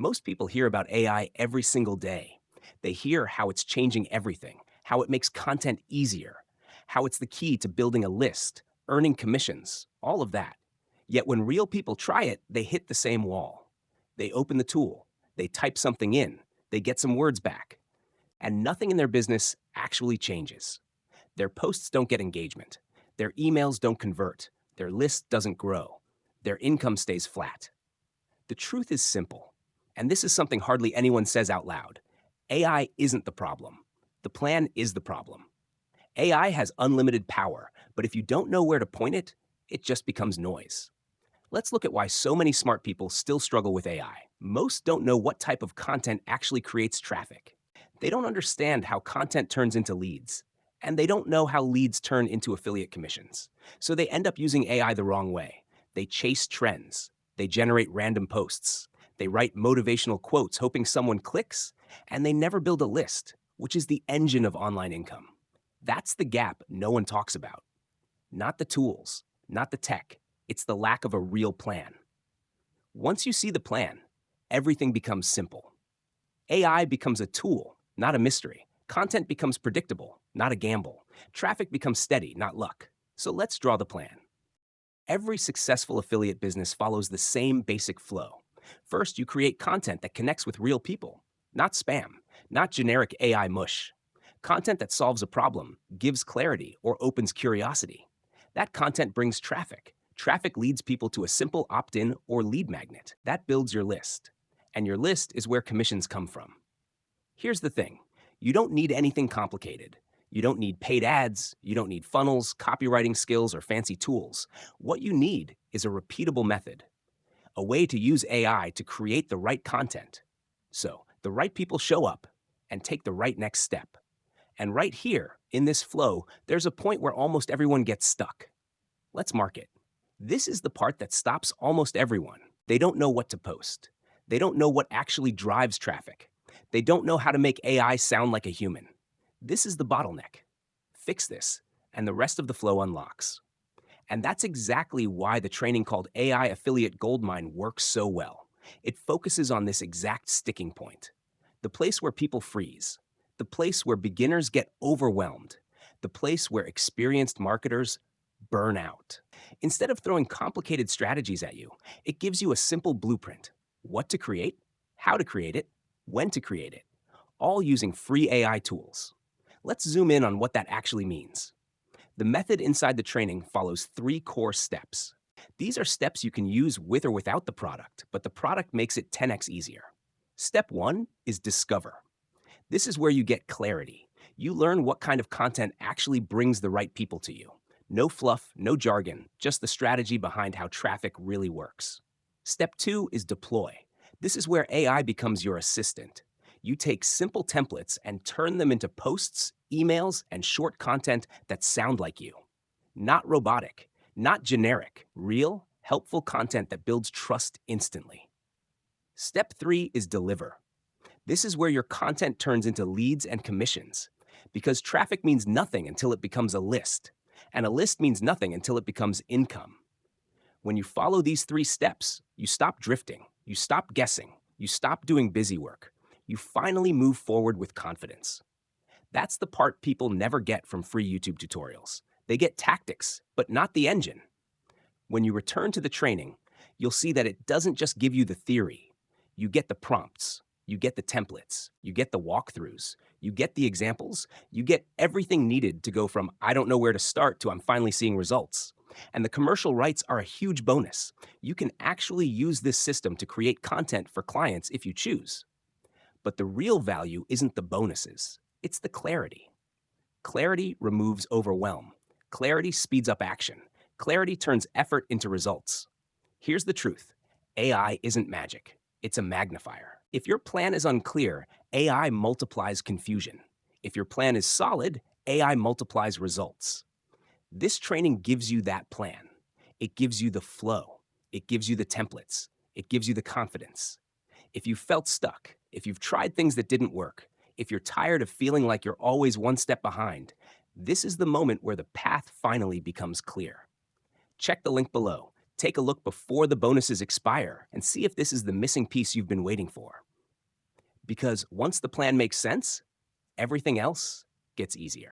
Most people hear about AI every single day. They hear how it's changing everything, how it makes content easier, how it's the key to building a list, earning commissions, all of that. Yet when real people try it, they hit the same wall. They open the tool, they type something in, they get some words back, and nothing in their business actually changes. Their posts don't get engagement, their emails don't convert, their list doesn't grow, their income stays flat. The truth is simple, and this is something hardly anyone says out loud. AI isn't the problem. The plan is the problem. AI has unlimited power, but if you don't know where to point it, it just becomes noise. Let's look at why so many smart people still struggle with AI. Most don't know what type of content actually creates traffic. They don't understand how content turns into leads, and they don't know how leads turn into affiliate commissions. So they end up using AI the wrong way. They chase trends. They generate random posts. They write motivational quotes hoping someone clicks, and they never build a list, which is the engine of online income. That's the gap no one talks about. Not the tools, not the tech. It's the lack of a real plan. Once you see the plan, everything becomes simple. AI becomes a tool, not a mystery. Content becomes predictable, not a gamble. Traffic becomes steady, not luck. So let's draw the plan. Every successful affiliate business follows the same basic flow. First, you create content that connects with real people, not spam, not generic AI mush. Content that solves a problem, gives clarity, or opens curiosity. That content brings traffic. Traffic leads people to a simple opt-in or lead magnet. That builds your list. And your list is where commissions come from. Here's the thing. You don't need anything complicated. You don't need paid ads. You don't need funnels, copywriting skills, or fancy tools. What you need is a repeatable method, a way to use AI to create the right content. So the right people show up and take the right next step. And right here, in this flow, there's a point where almost everyone gets stuck. Let's mark it. This is the part that stops almost everyone. They don't know what to post. They don't know what actually drives traffic. They don't know how to make AI sound like a human. This is the bottleneck. Fix this, and the rest of the flow unlocks. And that's exactly why the training called AI Affiliate Goldmine works so well. It focuses on this exact sticking point. The place where people freeze. The place where beginners get overwhelmed. The place where experienced marketers burn out. Instead of throwing complicated strategies at you, it gives you a simple blueprint. What to create, how to create it, when to create it, all using free AI tools. Let's zoom in on what that actually means. The method inside the training follows 3 core steps. These are steps you can use with or without the product, but the product makes it 10x easier. Step 1 is discover. This is where you get clarity. You learn what kind of content actually brings the right people to you. No fluff, no jargon, just the strategy behind how traffic really works. Step 2 is deploy. This is where AI becomes your assistant. You take simple templates and turn them into posts, emails, and short content that sound like you. Not robotic, not generic, real, helpful content that builds trust instantly. Step 3 is deliver. This is where your content turns into leads and commissions, because traffic means nothing until it becomes a list, and a list means nothing until it becomes income. When you follow these 3 steps, you stop drifting, you stop guessing, you stop doing busy work. You finally move forward with confidence. That's the part people never get from free YouTube tutorials. They get tactics, but not the engine. When you return to the training, you'll see that it doesn't just give you the theory. You get the prompts, you get the templates, you get the walkthroughs, you get the examples, you get everything needed to go from I don't know where to start to I'm finally seeing results. And the commercial rights are a huge bonus. You can actually use this system to create content for clients if you choose. But the real value isn't the bonuses, it's the clarity. Clarity removes overwhelm. Clarity speeds up action. Clarity turns effort into results. Here's the truth. AI isn't magic. It's a magnifier. If your plan is unclear, AI multiplies confusion. If your plan is solid, AI multiplies results. This training gives you that plan. It gives you the flow. It gives you the templates. It gives you the confidence. If you felt stuck, if you've tried things that didn't work, if you're tired of feeling like you're always one step behind, this is the moment where the path finally becomes clear. Check the link below. Take a look before the bonuses expire and see if this is the missing piece you've been waiting for. Because once the plan makes sense, everything else gets easier.